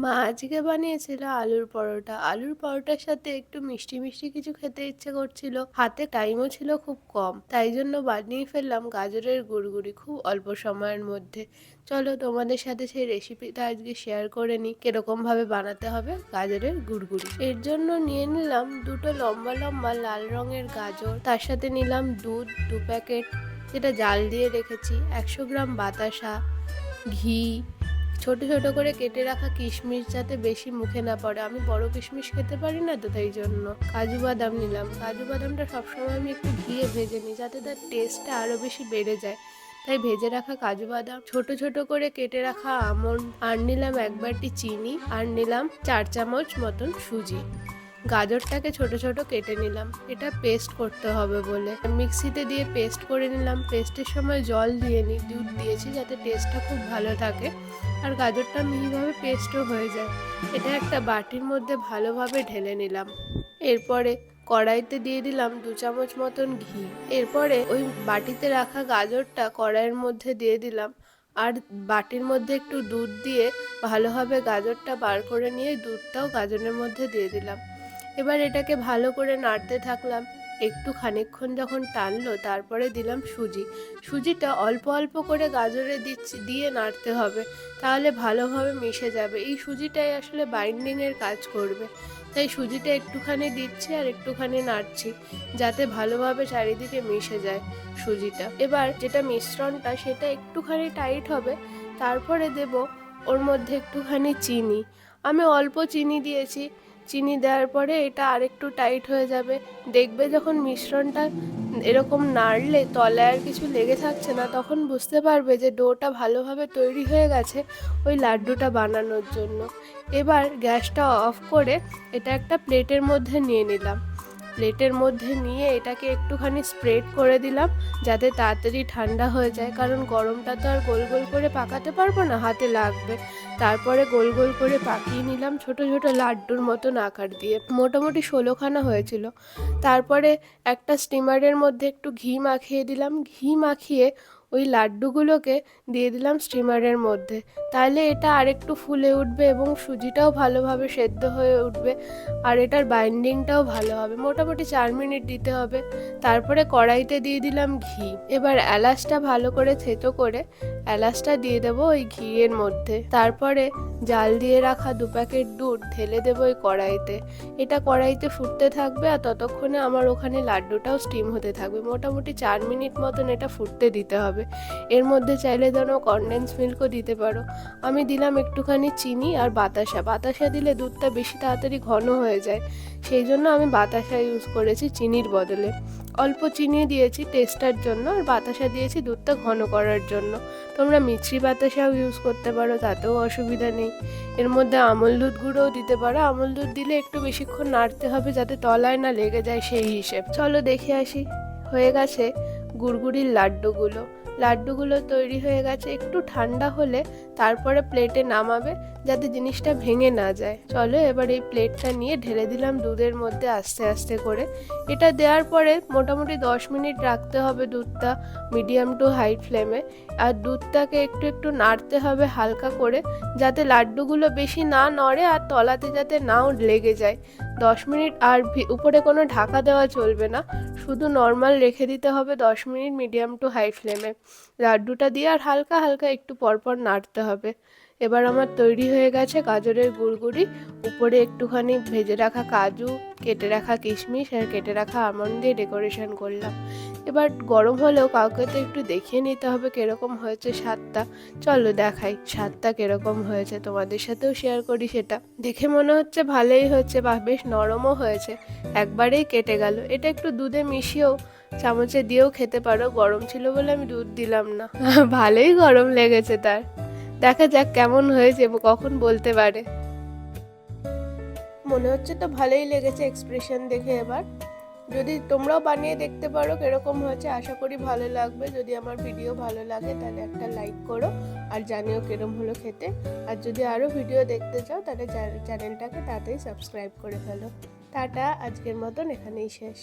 মা আজকে বানিয়েছিল আলুর পরোটা। আলুর পরোটার সাথে একটু মিষ্টি মিষ্টি কিছু খেতে ইচ্ছে করছিল, হাতে টাইমও ছিল খুব কম, তাই জন্য বানিয়ে ফেললাম গাজরের গুড়গুড়ি খুব অল্প সময়ের মধ্যে। চলো তোমাদের সাথে সেই রেসিপিটা আজকে শেয়ার করে নিই, কিরকম ভাবে বানাতে হবে গাজরের গুড়গুড়ি। এর জন্য নিয়ে নিলাম দুটো লম্বা লম্বা লাল রঙের গাজর, তার সাথে নিলাম দুধ 2 প্যাকেট যেটা জাল দিয়ে রেখেছি, 100 গ্রাম বাতাসা, ঘি, ছোট ছোট করে কেটে রাখা কিশমিশ যাতে বেশি মুখে না পড়ে, আমি বড় কিশমিশ খেতে পারি না তো তাই জন্য। কাজু বাদাম নিলাম, কাজু বাদামটা সবসময় আমি একটু ঘিয়ে ভেজে নিই যাতে তার টেস্টটা আরও বেশি বেড়ে যায়, তাই ভেজে রাখা কাজু বাদাম, ছোট ছোট করে কেটে রাখা আমন্ড, আর নিলাম 1 বাটি চিনি, আর নিলাম 4 চামচ মতন সুজি। গাজরটাকে ছোট ছোট কেটে নিলাম, এটা পেস্ট করতে হবে বলে মিক্সিতে দিয়ে পেস্ট করে নিলাম। পেস্টের সময় জল দিয়ে নিই, দুধ দিয়েছি যাতে টেস্টটা খুব ভালো থাকে আর গাজরটা মিহিভাবে পেস্টও হয়ে যায়। এটা একটা বাটির মধ্যে ভালোভাবে ঢেলে নিলাম। এরপরে কড়াইতে দিয়ে দিলাম 2 চামচ মতন ঘি। এরপরে ওই বাটিতে রাখা গাজরটা কড়াইয়ের মধ্যে দিয়ে দিলাম, আর বাটির মধ্যে একটু দুধ দিয়ে ভালোভাবে গাজরটা বার করে নিয়ে দুধটাও গাজরের মধ্যে দিয়ে দিলাম। এবার এটাকে ভালো করে নাড়তে থাকলাম। একটু খানিকক্ষণ যখন টানলো তারপরে দিলাম সুজি। সুজিটা অল্প অল্প করে গাজরে দিয়ে নাড়তে হবে, তাহলে ভালোভাবে মিশে যাবে। এই সুজিটাই আসলে বাইন্ডিংয়ের কাজ করবে, তাই সুজিটা একটুখানি দিচ্ছি আর একটুখানি নাড়ছি যাতে ভালোভাবে চারিদিকে মিশে যায় সুজিটা। এবার যেটা মিশ্রণটা সেটা একটুখানি টাইট হবে, তারপরে দেব ওর মধ্যে একটুখানি চিনি। আমি অল্প চিনি দিয়েছি, চিনি দেওয়ার পরে এটা আরেকটু টাইট হয়ে যাবে। দেখবে যখন মিশ্রণটা এরকম নাড়লে তলায় আর কিছু লেগে থাকছে না, তখন বুঝতে পারবে যে ডোটা ভালোভাবে তৈরি হয়ে গেছে ওই লাড্ডুটা বানানোর জন্য। এবার গ্যাসটা অফ করে এটা একটা প্লেটের মধ্যে নিয়ে নিলাম। প্লেটের মধ্যে নিয়ে এটাকে একটুখানি স্প্রেড করে দিলাম যাতে তাড়াতাড়ি ঠান্ডা হয়ে যায়, কারণ গরমটা তো আর গোল গোল করে পাকাতে পারবো না, হাতে লাগবে। তারপরে গোল গোল করে পাকিয়ে নিলাম ছোট ছোট লাড্ডুর মতন আকার দিয়ে, মোটামুটি 16খানা হয়েছিল। তারপরে একটা স্টিমারের মধ্যে একটু ঘি মাখিয়ে দিলাম, ঘি মাখিয়ে ওই লাড্ডুগুলোকে দিয়ে দিলাম স্টিমারের মধ্যে, তাহলে এটা আরেকটু ফুলে উঠবে এবং সুজিটাও ভালোভাবে সেদ্ধ হয়ে উঠবে আর এটার বাইন্ডিংটাও ভালো হবে। মোটামুটি 4 মিনিট দিতে হবে। তারপরে কড়াইতে দিয়ে দিলাম ঘি। এবার এলাচটা ভালো করে থেতো করে এলাচটা দিয়ে দেবো ওই ঘিয়ের মধ্যে। তারপরে জাল দিয়ে রাখা 2 প্যাকেট দুধ ঢেলে দেবো ওই কড়াইতে। এটা কড়াইতে ফুটতে থাকবে আর ততক্ষণে আমার ওখানে লাড্ডুটাও স্টিম হতে থাকবে। মোটামুটি 4 মিনিট মতন এটা ফুটতে দিতে হবে। এর মধ্যে চাইলে যেন কনডেন্স মিল্কও দিতে পারো। আমি দিলাম একটুখানি চিনি আর বাতাসা। বাতাসা দিলে দুধটা বেশি তাড়াতাড়ি ঘন হয়ে যায়, সেই জন্য আমি বাতাসা ইউজ করেছি চিনির বদলে। অল্প চিনি দিয়েছি টেস্টার জন্য, আর বাতাসা দিয়েছি দুধটা ঘন করার জন্য। তোমরা মিছরি বাতাসাও ইউজ করতে পারো, তাতেও অসুবিধা নেই। এর মধ্যে আমল দুধ গুঁড়োও দিতে পারো, আমল দুধ দিলে একটু বেশিক্ষণ নাড়তে হবে যাতে তলায় না লেগে যায় সেই হিসেব। চলো দেখে আসি। হয়ে গেছে গুড়গুড়ির লাড্ডুগুলো। লাড্ডুগুলো তৈরি হয়ে গেছে। একটু ঠান্ডা হলে তারপরে প্লেটে নামাবে যাতে জিনিসটা ভেঙে না যায়। চলো এবার এই প্লেটটা নিয়ে ঢেলে দিলাম দুধের মধ্যে আস্তে আস্তে করে। এটা দেওয়ার পরে মোটামুটি 10 মিনিট রাখতে হবে দুধটা মিডিয়াম টু হাই ফ্লেমে, আর দুধটাকে একটু একটু নাড়তে হবে হালকা করে যাতে লাড্ডুগুলো বেশি না নড়ে আর তলাতে যাতে নাও লেগে যায়। 10 মিনিট, আর উপরে কোনো ঢাকা দেওয়া চলবে না, শুধু নর্মাল রেখে দিতে হবে 10 মিনিট মিডিয়াম টু হাই ফ্লেমে। লাড্ডুটা দিয়ে আর হালকা হালকা একটু পরপর নাড়তে হবে। এবার আমার তৈরি হয়ে গেছে গাজরের গুড়গুড়ি। উপরে একটুখানি ভেজে রাখা কাজু, কেটে রাখা কিশমিশ আর কেটে রাখা আমন্ড দিয়ে ডেকোরেশন করলাম। এবার গরম হলেও কাউকে তো একটু দেখিয়ে নিতে হবে কিরকম হয়েছে স্বাদটা। চলো দেখাই স্বাদটা কিরকম হয়েছে, তোমাদের সাথেও শেয়ার করি সেটা। দেখে মনে হচ্ছে ভালোই হয়েছে, বা বেশ নরমও হয়েছে, একবারেই কেটে গেল। এটা একটু দুধে মিশিয়েও চামচে দিয়েও খেতে পারো, গরম ছিল বলে আমি দুধ দিলাম না। ভালোই গরম লেগেছে তার। দেখা যাক কেমন হয়েছে, কখন বলতে পারে। মনে হচ্ছে তো ভালোই লেগেছে এক্সপ্রেশন দেখে। এবার যদি তোমরাও বানিয়ে দেখতে পারো কিরকম হয়েছে, আশা করি ভালো লাগবে। যদি আমার ভিডিও ভালো লাগে তাহলে একটা লাইক করো আর জানিও কিরম হলো খেতে। আর যদি আরও ভিডিও দেখতে চাও তাহলে চ্যানেলটাকে তাড়াতাড়ি সাবস্ক্রাইব করে ফেলো। টাটা, আজকের মতন এখানেই শেষ।